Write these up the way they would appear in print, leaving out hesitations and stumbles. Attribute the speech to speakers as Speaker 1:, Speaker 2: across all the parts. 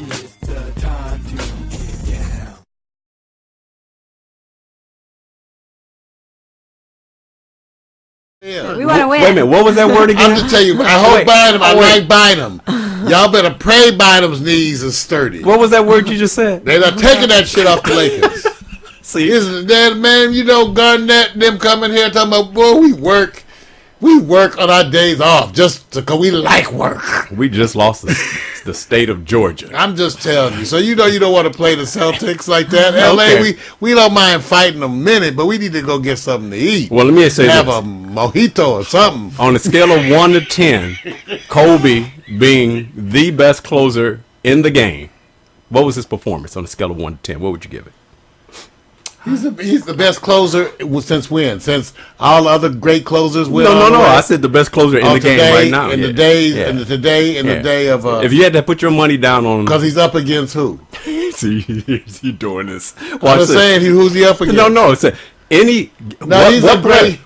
Speaker 1: It's the time to get down.
Speaker 2: Yeah.
Speaker 3: We want to win.
Speaker 4: Wait a minute, what was that word again?
Speaker 2: I'm just telling you, I hope Bynum. I like Bynum. Y'all better pray Bynum's knees are sturdy.
Speaker 4: What was that word you just said?
Speaker 2: They're not taking that shit off the Lakers.
Speaker 4: See,
Speaker 2: Isn't that, man? You know, Garnett and them coming here talking about, boy, we work on our days off just because we like work.
Speaker 4: we just lost the state of Georgia.
Speaker 2: I'm just telling you. So you know you don't want to play the Celtics like that.
Speaker 4: Okay.
Speaker 2: LA, we don't mind fighting a minute, but we need to go get something to eat.
Speaker 4: Well, let me say
Speaker 2: Have
Speaker 4: this.
Speaker 2: a mojito or something.
Speaker 4: On a scale of 1 to 10, Kobe being the best closer in the game, what was his performance on a scale of 1 to 10? What would you give it?
Speaker 2: He's the best closer since when? Since all other great closers went
Speaker 4: No.
Speaker 2: on the way?
Speaker 4: I said the best closer in the game right now.
Speaker 2: In
Speaker 4: Yeah.
Speaker 2: the days,
Speaker 4: Yeah.
Speaker 2: in the today, in the
Speaker 4: Yeah.
Speaker 2: day of.
Speaker 4: If you had to put your money down on,
Speaker 2: Because he's up against who?
Speaker 4: see, he's doing this.
Speaker 2: I'm
Speaker 4: Watch
Speaker 2: just
Speaker 4: this.
Speaker 2: saying, who's he up against?
Speaker 4: No. It's any.
Speaker 2: No, he's a great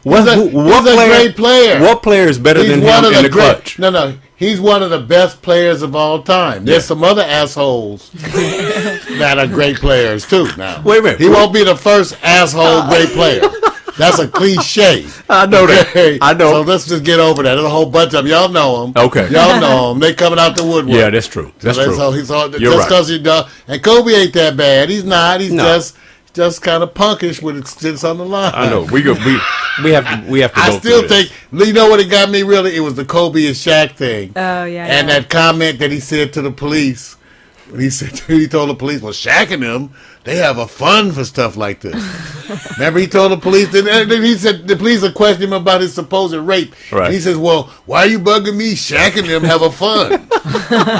Speaker 2: player.
Speaker 4: What player is better than him in the clutch?
Speaker 2: No. He's one of the best players of all time. There's some other assholes that are great players too. Now,
Speaker 4: Wait a minute.
Speaker 2: He won't be the first asshole great player. That's a cliche.
Speaker 4: I know that.
Speaker 2: Okay?
Speaker 4: I know.
Speaker 2: So let's just get over that. There's a whole bunch of them. Y'all know them.
Speaker 4: Okay.
Speaker 2: Y'all know them. They coming out the woodwork.
Speaker 4: Yeah, that's true. That's true.
Speaker 2: So he's all,
Speaker 4: You're
Speaker 2: just
Speaker 4: right.
Speaker 2: because he does. And Kobe ain't that bad. He's not. He's
Speaker 4: No.
Speaker 2: just kind of punkish when it sits on the line.
Speaker 4: I know. We have to.
Speaker 2: I
Speaker 4: go
Speaker 2: still
Speaker 4: through this.
Speaker 2: think, you know what it got me really? It was the Kobe and Shaq thing.
Speaker 3: Oh, yeah.
Speaker 2: And that comment that he said to the police. When he told the police, well, Shaq and them, they have a fun for stuff like this. Remember, he told the police, and then he said, the police would question him about his supposed rape.
Speaker 4: Right.
Speaker 2: And he says, well, why are you bugging me? Shaq and them have a fun.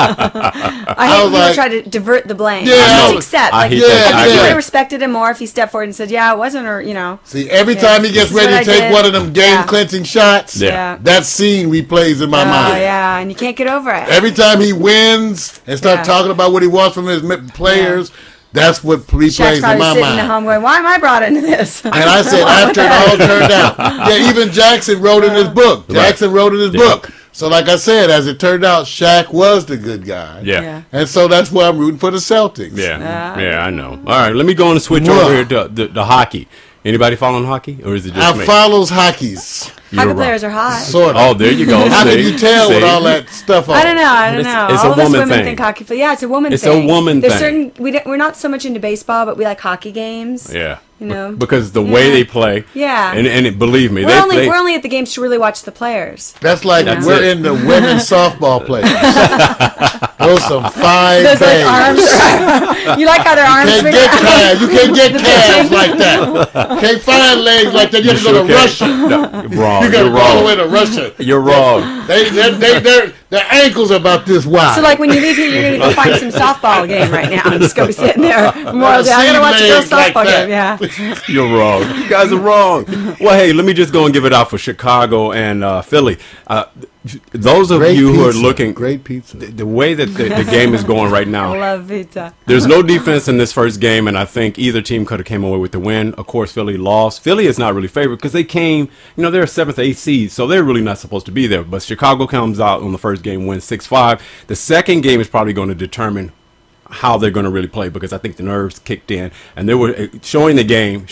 Speaker 3: I hate
Speaker 2: was
Speaker 3: when people
Speaker 2: like-
Speaker 3: try to divert the blame.
Speaker 2: Yeah,
Speaker 3: Just
Speaker 2: I-
Speaker 3: accept.
Speaker 4: I
Speaker 3: Like,
Speaker 4: hate
Speaker 2: Yeah,
Speaker 4: that.
Speaker 3: I think
Speaker 2: yeah.
Speaker 3: they respected him more if he stepped forward and said, yeah, it wasn't, or, you know.
Speaker 2: See, every
Speaker 3: Yeah,
Speaker 2: time he gets
Speaker 3: this is
Speaker 2: ready
Speaker 3: what
Speaker 2: to
Speaker 3: I
Speaker 2: take
Speaker 3: did.
Speaker 2: one of them game-clinching shots,
Speaker 4: Yeah.
Speaker 2: that scene replays in my mind.
Speaker 3: Yeah, and you can't get over it.
Speaker 2: Every time he wins and start
Speaker 3: Yeah.
Speaker 2: talking about what he wants from his players, that's what
Speaker 3: Shaq's
Speaker 2: replays in
Speaker 3: probably
Speaker 2: my
Speaker 3: sitting at
Speaker 2: mind.
Speaker 3: home going, why am I brought into this?
Speaker 2: And I said, after it all turned out, yeah, even Jackson wrote in his book. Jackson wrote in his book. So, like I said, as it turned out, Shaq was the good guy.
Speaker 4: Yeah.
Speaker 2: And so that's why I'm rooting for the Celtics.
Speaker 4: Yeah, I know. All right, let me go and switch
Speaker 2: Whoa.
Speaker 4: over here to the hockey. Anybody following hockey, or is it just
Speaker 2: I
Speaker 4: me?
Speaker 2: follows hockeys.
Speaker 3: Hockey
Speaker 4: You're
Speaker 3: players are hot.
Speaker 2: Sort of.
Speaker 4: Oh, there you go.
Speaker 2: How
Speaker 4: See?
Speaker 2: can you tell with
Speaker 4: See?
Speaker 2: all that stuff on?
Speaker 3: I don't know.
Speaker 4: It's
Speaker 3: All
Speaker 4: a
Speaker 3: of us
Speaker 4: woman
Speaker 3: women
Speaker 4: thing.
Speaker 3: think hockey. Yeah, it's a woman
Speaker 4: It's
Speaker 3: thing.
Speaker 4: a woman
Speaker 3: There's
Speaker 4: thing.
Speaker 3: certain we're not so much into baseball, but we like hockey games.
Speaker 4: Yeah.
Speaker 3: You know,
Speaker 4: Because the way
Speaker 3: Yeah.
Speaker 4: they play.
Speaker 3: Yeah.
Speaker 4: And believe me,
Speaker 3: we're only at the games to really watch the players.
Speaker 2: That's like
Speaker 4: That's
Speaker 2: we're
Speaker 4: it.
Speaker 2: in the women's softball players. Those some fine
Speaker 3: Those like
Speaker 2: babes.
Speaker 3: arms. You like how their arms
Speaker 2: Can't
Speaker 3: swing
Speaker 2: get
Speaker 3: around?
Speaker 2: calves. You can't get calves like that. Can't find legs like that. You have to go to Russia.
Speaker 4: No, you're wrong.
Speaker 2: You got to
Speaker 4: You're
Speaker 2: go all the way
Speaker 4: wrong.
Speaker 2: to Russia.
Speaker 4: You're wrong.
Speaker 2: Their ankles are about this wide.
Speaker 3: So like when you leave here, you're gonna go find some softball game right now and just go be sitting there. Memorial Day. I gotta watch a girls'
Speaker 2: Legs like
Speaker 3: softball
Speaker 2: that.
Speaker 3: game. Yeah.
Speaker 4: You're wrong. You guys are wrong. Well, hey, let me just go and give it out for Chicago and Philly. Those of
Speaker 2: Great
Speaker 4: you who are
Speaker 2: pizza.
Speaker 4: looking,
Speaker 2: Great pizza.
Speaker 4: the way that the game is going right
Speaker 3: I
Speaker 4: now,
Speaker 3: love pizza.
Speaker 4: there's no defense in this first game, and I think either team could have came away with the win. Of course, Philly lost. Philly is not really favored because they came, they're a 7th, 8th seed, so they're really not supposed to be there. But Chicago comes out on the first game, wins 6-5. The second game is probably going to determine how they're going to really play, because I think the nerves kicked in, and they were showing the game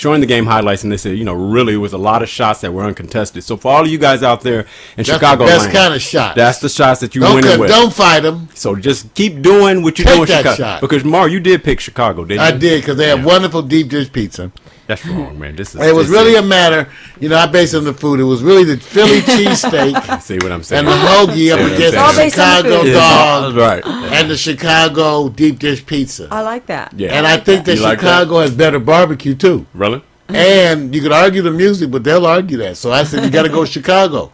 Speaker 4: highlights, and they said, really, it was a lot of shots that were uncontested. So for all of you guys out there in Chicago,
Speaker 2: That's the best kind of shot.
Speaker 4: that's the shots that you win with.
Speaker 2: Don't fight them.
Speaker 4: So just keep doing what you're
Speaker 2: Take
Speaker 4: doing,
Speaker 2: that
Speaker 4: Chicago.
Speaker 2: shot.
Speaker 4: Because Mar, you did pick Chicago, didn't you?
Speaker 2: I did, because they have wonderful deep dish pizza.
Speaker 4: That's wrong, man. This is.
Speaker 2: It was really a matter, I based it on the food. It was really the Philly cheesesteak
Speaker 4: See what I'm saying?
Speaker 2: and the hoagie up
Speaker 4: See what I'm
Speaker 2: against
Speaker 4: saying?
Speaker 2: the
Speaker 3: All based on the
Speaker 2: Chicago
Speaker 3: food.
Speaker 2: dog
Speaker 4: Right.
Speaker 2: and the Chicago deep dish pizza.
Speaker 3: I like that.
Speaker 4: Yeah.
Speaker 2: And I think that
Speaker 4: You like
Speaker 2: Chicago has better barbecue too.
Speaker 4: Really?
Speaker 2: And you could argue the music, but they'll argue that. So I said you got to go Chicago.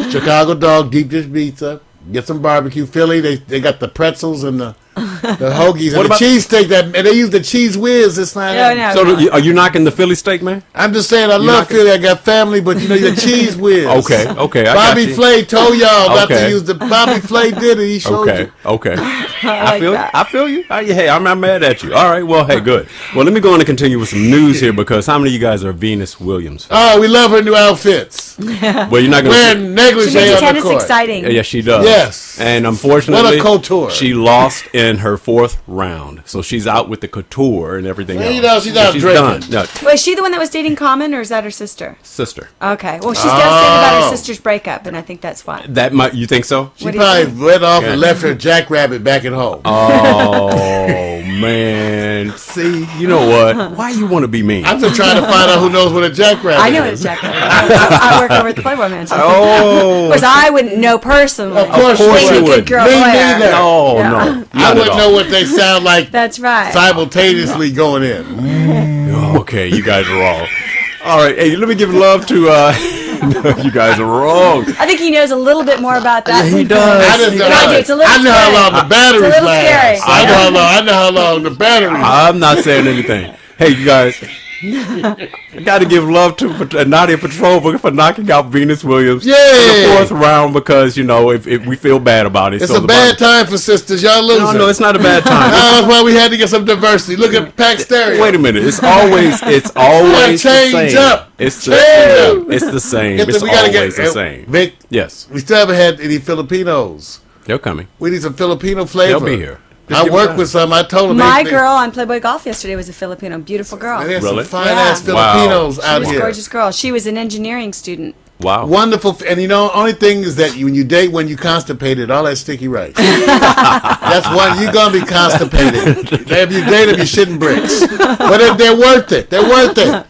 Speaker 2: Chicago dog, deep dish pizza, get some barbecue. Philly, they got the pretzels and the hoagies
Speaker 4: What
Speaker 2: and the
Speaker 4: about-
Speaker 2: cheesesteak. And they use the cheese whiz this time.
Speaker 3: No.
Speaker 4: So are you knocking the Philly steak, man?
Speaker 2: I'm just saying I love Philly. I got family, but the cheese whiz.
Speaker 4: Okay. I
Speaker 2: Bobby
Speaker 4: got you.
Speaker 2: Flay told y'all not
Speaker 4: Okay.
Speaker 2: to use the Bobby Flay did it. He showed you.
Speaker 4: Okay.
Speaker 3: like
Speaker 4: feel
Speaker 3: that.
Speaker 4: I feel you. Hey, I'm not mad at you. All right. Well, hey, good. Well, let me go on and continue with some news here, because how many of you guys are Venus Williams?
Speaker 2: Oh, we love her new outfits.
Speaker 4: Well, you're not going
Speaker 2: Wearing
Speaker 3: She
Speaker 2: negligee
Speaker 3: makes
Speaker 2: on the
Speaker 3: tennis
Speaker 2: court.
Speaker 3: exciting.
Speaker 4: Yeah, she does.
Speaker 2: Yes.
Speaker 4: And unfortunately,
Speaker 2: What a couture.
Speaker 4: she lost in her her 4th round. So she's out with the couture and everything
Speaker 2: Well,
Speaker 4: else.
Speaker 2: you know, she's out
Speaker 4: she's
Speaker 2: drinking.
Speaker 4: done. No,
Speaker 3: Was she the one that was dating Coleman, or is that her sister?
Speaker 4: sister.
Speaker 3: Okay. Well, she's devastated about her sister's breakup, and I think that's why.
Speaker 4: That might, you think so?
Speaker 2: She
Speaker 3: What do you
Speaker 2: probably
Speaker 3: think?
Speaker 2: went off and left her jackrabbit back at home.
Speaker 4: Oh man. See, you know what? Why you want to be mean?
Speaker 2: I'm just trying to find out who knows what a jackrabbit
Speaker 3: I know
Speaker 2: is.
Speaker 3: it's Jack. I work over at the Playboy Mansion.
Speaker 4: Oh.
Speaker 3: Of course, I wouldn't know personally.
Speaker 2: Of course
Speaker 4: you
Speaker 3: Being a
Speaker 4: would.
Speaker 3: good girl
Speaker 2: Me
Speaker 3: lawyer.
Speaker 2: neither.
Speaker 4: No,
Speaker 3: Yeah.
Speaker 4: no.
Speaker 2: I
Speaker 4: not at
Speaker 2: wouldn't
Speaker 4: all.
Speaker 2: know what they sound like
Speaker 3: That's right.
Speaker 2: simultaneously going in.
Speaker 4: Okay, you guys are wrong. All right, hey, let me give love to. You guys are wrong.
Speaker 3: I think he knows a little bit more about that.
Speaker 4: Yeah, he
Speaker 3: than
Speaker 4: does.
Speaker 2: I just know,
Speaker 3: I do. It's a little
Speaker 2: I know how
Speaker 3: scary.
Speaker 2: long the batteries
Speaker 3: It's a little
Speaker 2: last.
Speaker 3: scary.
Speaker 2: I know how long the batteries.
Speaker 4: I'm not saying anything. Hey, you guys. I got to give love to Nadia Petrova for knocking out Venus Williams in
Speaker 2: Yay!
Speaker 4: the 4th round because, you know, if we feel bad about it.
Speaker 2: It's
Speaker 4: so
Speaker 2: a bad time for sisters. Y'all losing.
Speaker 4: No, it's not a bad time.
Speaker 2: That's why we had to get some diversity. Look at Pack Stereo.
Speaker 4: Wait a minute. It's always the
Speaker 2: change
Speaker 4: same.
Speaker 2: up.
Speaker 4: It's the
Speaker 2: Change
Speaker 4: same. It's the same.
Speaker 2: Get the-
Speaker 4: It's
Speaker 2: we gotta
Speaker 4: always
Speaker 2: get
Speaker 4: the same.
Speaker 2: Vic.
Speaker 4: Yes,
Speaker 2: We still haven't had any Filipinos.
Speaker 4: they're coming.
Speaker 2: We need some Filipino flavor.
Speaker 4: They'll be here. Just
Speaker 2: I
Speaker 4: give
Speaker 2: worked
Speaker 4: them
Speaker 2: with some. I told them.
Speaker 3: My girl on Playboy Golf yesterday was a Filipino, beautiful girl.
Speaker 2: There's
Speaker 4: Really?
Speaker 2: some fine ass
Speaker 3: Yeah.
Speaker 2: Filipinos
Speaker 4: Wow.
Speaker 2: out
Speaker 3: She was a
Speaker 2: here.
Speaker 3: gorgeous girl. She was an engineering student.
Speaker 4: Wow.
Speaker 2: Wonderful, and you know, only thing is that when you date when you constipated, all that sticky rice. That's one you're gonna be constipated. If you date them, you shitting bricks. But they're worth it. They're worth it.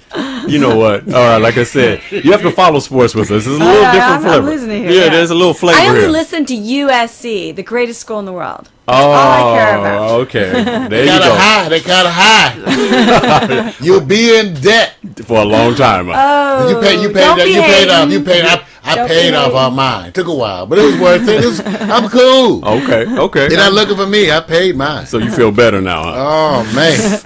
Speaker 4: You know what? All right, like I said, you have to follow sports with us. It's a little
Speaker 3: yeah,
Speaker 4: different
Speaker 3: I'm
Speaker 4: flavor.
Speaker 3: losing it here,
Speaker 4: yeah,
Speaker 3: yeah.
Speaker 4: there's a little flavor
Speaker 3: I only
Speaker 4: here.
Speaker 3: listen to USC, the greatest school in the world.
Speaker 4: Oh,
Speaker 3: all I care about.
Speaker 4: okay. There
Speaker 2: They
Speaker 4: you
Speaker 2: got
Speaker 4: go.
Speaker 2: a high. They got a high. You'll be in debt.
Speaker 4: For a long time.
Speaker 3: Oh,
Speaker 2: You paid
Speaker 3: don't
Speaker 2: that.
Speaker 3: be
Speaker 2: You paid off.
Speaker 3: hating.
Speaker 2: You paid. I
Speaker 3: Don't
Speaker 2: paid
Speaker 3: be
Speaker 2: off
Speaker 3: hating.
Speaker 2: on mine. Took a while, but it was worth it. I'm cool.
Speaker 4: Okay.
Speaker 2: You're not looking for me. I paid mine.
Speaker 4: So you feel better now, huh?
Speaker 2: Oh man.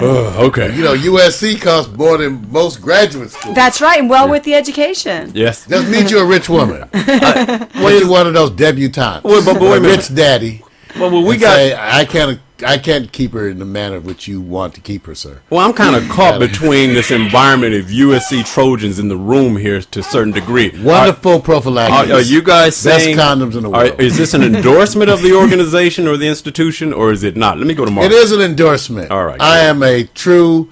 Speaker 4: Okay.
Speaker 2: You know, USC costs more than most graduate schools.
Speaker 3: That's right, and well with the education.
Speaker 4: Yes.
Speaker 2: Just meet you a rich woman. Meet you one of those debutantes.
Speaker 4: Wait, but wait a
Speaker 2: a
Speaker 4: minute.
Speaker 2: rich daddy.
Speaker 4: Well, we
Speaker 2: and
Speaker 4: got.
Speaker 2: say, I can't keep her in the manner which you want to keep her, sir.
Speaker 4: Well, I'm kind of caught between this environment of USC Trojans in the room here to a certain degree.
Speaker 2: Wonderful prophylaxis.
Speaker 4: Are you guys
Speaker 2: Best
Speaker 4: saying
Speaker 2: condoms in the world.
Speaker 4: Is this an endorsement of the organization or the institution, or is it not? Let me go to Mark.
Speaker 2: It is an endorsement.
Speaker 4: All right,
Speaker 2: I
Speaker 4: good.
Speaker 2: am a true,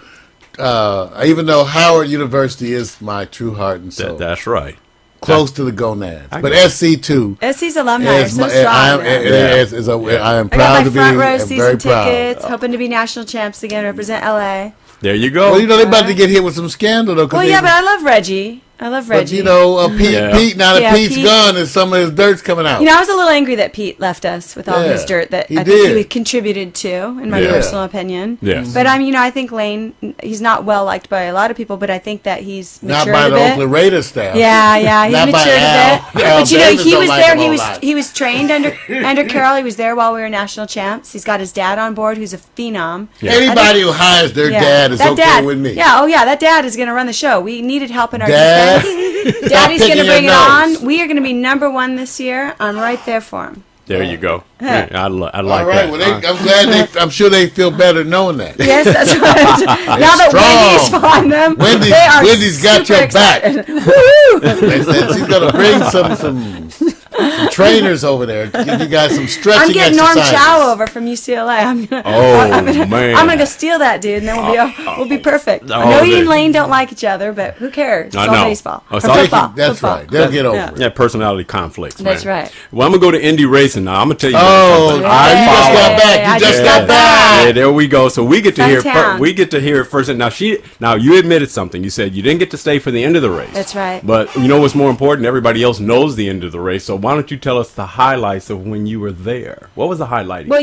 Speaker 2: even though Howard University is my true heart and soul,
Speaker 4: That's right.
Speaker 2: close to the gonads.
Speaker 4: I
Speaker 2: But
Speaker 4: got it.
Speaker 2: SC2
Speaker 3: SC's alumni are
Speaker 2: is
Speaker 3: so
Speaker 2: my,
Speaker 3: strong.
Speaker 2: I am,
Speaker 3: man.
Speaker 2: I am
Speaker 3: I got
Speaker 2: proud
Speaker 3: my
Speaker 2: to be
Speaker 3: front row
Speaker 2: I'm
Speaker 3: season
Speaker 2: very proud.
Speaker 3: tickets, hoping to be national champs again, represent LA.
Speaker 4: There you go.
Speaker 2: Well, you know, they're about to get hit with some scandal, though. 'cause
Speaker 3: Well,
Speaker 2: they-
Speaker 3: yeah, but I love Reggie. I love
Speaker 2: but,
Speaker 3: Reggie.
Speaker 2: you know, Pete, now that
Speaker 3: Yeah,
Speaker 2: Pete's
Speaker 3: Pete.
Speaker 2: gone and some of his dirt's coming out.
Speaker 3: You know, I was a little angry that Pete left us with all
Speaker 2: Yeah,
Speaker 3: his dirt that
Speaker 2: he
Speaker 3: I think
Speaker 2: did.
Speaker 3: he contributed to, in my
Speaker 4: Yeah.
Speaker 3: personal opinion.
Speaker 4: Yes.
Speaker 3: But I think Lane, he's not well liked by a lot of people, but I think that he's
Speaker 2: Not
Speaker 3: matured
Speaker 2: by
Speaker 3: a
Speaker 2: the
Speaker 3: bit.
Speaker 2: Oakland Raiders staff.
Speaker 3: Yeah, he
Speaker 2: Not by
Speaker 3: matured a
Speaker 2: Al.
Speaker 3: bit.
Speaker 2: Al
Speaker 3: But you know,
Speaker 2: Davis
Speaker 3: he
Speaker 2: don't
Speaker 3: was
Speaker 2: like
Speaker 3: there.
Speaker 2: him a
Speaker 3: He
Speaker 2: whole
Speaker 3: was
Speaker 2: lot.
Speaker 3: he was trained under Carroll. He was there while we were national champs. He's got his dad on board, who's a phenom.
Speaker 2: Anybody who hires their dad is
Speaker 3: that
Speaker 2: okay
Speaker 3: dad,
Speaker 2: with me.
Speaker 3: Yeah, that dad is going to run the show. We needed help in our
Speaker 2: Dad,
Speaker 3: defense.
Speaker 2: stop
Speaker 3: Daddy's going to
Speaker 2: picking
Speaker 3: bring
Speaker 2: your
Speaker 3: it
Speaker 2: nose.
Speaker 3: on. We are going to be #1 this year. I'm right there for him.
Speaker 4: There you go. Yeah, I like
Speaker 2: All right.
Speaker 4: that.
Speaker 2: Well, I'm glad I'm sure they feel better knowing that.
Speaker 3: Yes, that's right. Now that
Speaker 2: strong.
Speaker 3: Wendy's on them,
Speaker 2: Wendy's-
Speaker 3: they are
Speaker 2: Wendy's got
Speaker 3: super
Speaker 2: your back.
Speaker 3: excited. Woo!
Speaker 2: They said she's gonna bring some trainers over there to give you guys some stretching
Speaker 3: I'm getting Norm
Speaker 2: exercises.
Speaker 3: Chow over from UCLA. I'm gonna,
Speaker 4: Man.
Speaker 3: I'm gonna go steal that dude, and then we'll be perfect. I
Speaker 4: Oh,
Speaker 3: know he
Speaker 4: they-
Speaker 3: and Lane don't like each other, but who cares? It's
Speaker 4: I
Speaker 3: all
Speaker 4: know.
Speaker 3: baseball.
Speaker 4: Oh,
Speaker 3: Or
Speaker 4: it's all-
Speaker 3: football.
Speaker 2: That's
Speaker 3: Football.
Speaker 2: right. They'll get over
Speaker 3: Yeah.
Speaker 2: it.
Speaker 4: Yeah, personality conflicts.
Speaker 3: That's
Speaker 4: man.
Speaker 3: right.
Speaker 4: Well, I'm gonna go to Indy Racing now. I'm gonna tell you.
Speaker 2: Oh,
Speaker 4: something.
Speaker 2: you just got back.
Speaker 3: I
Speaker 2: You just
Speaker 3: just
Speaker 2: got
Speaker 3: got
Speaker 2: back.
Speaker 4: Yeah, there we go. So we get to hear.
Speaker 3: Suntown.
Speaker 4: We get to hear it first. Now you admitted something. You said you didn't get to stay for the end of the race.
Speaker 3: That's right.
Speaker 4: But you know what's more important? Everybody else knows the end of the race. So why don't you tell us the highlights of when you were there? What was the highlight?
Speaker 3: Well,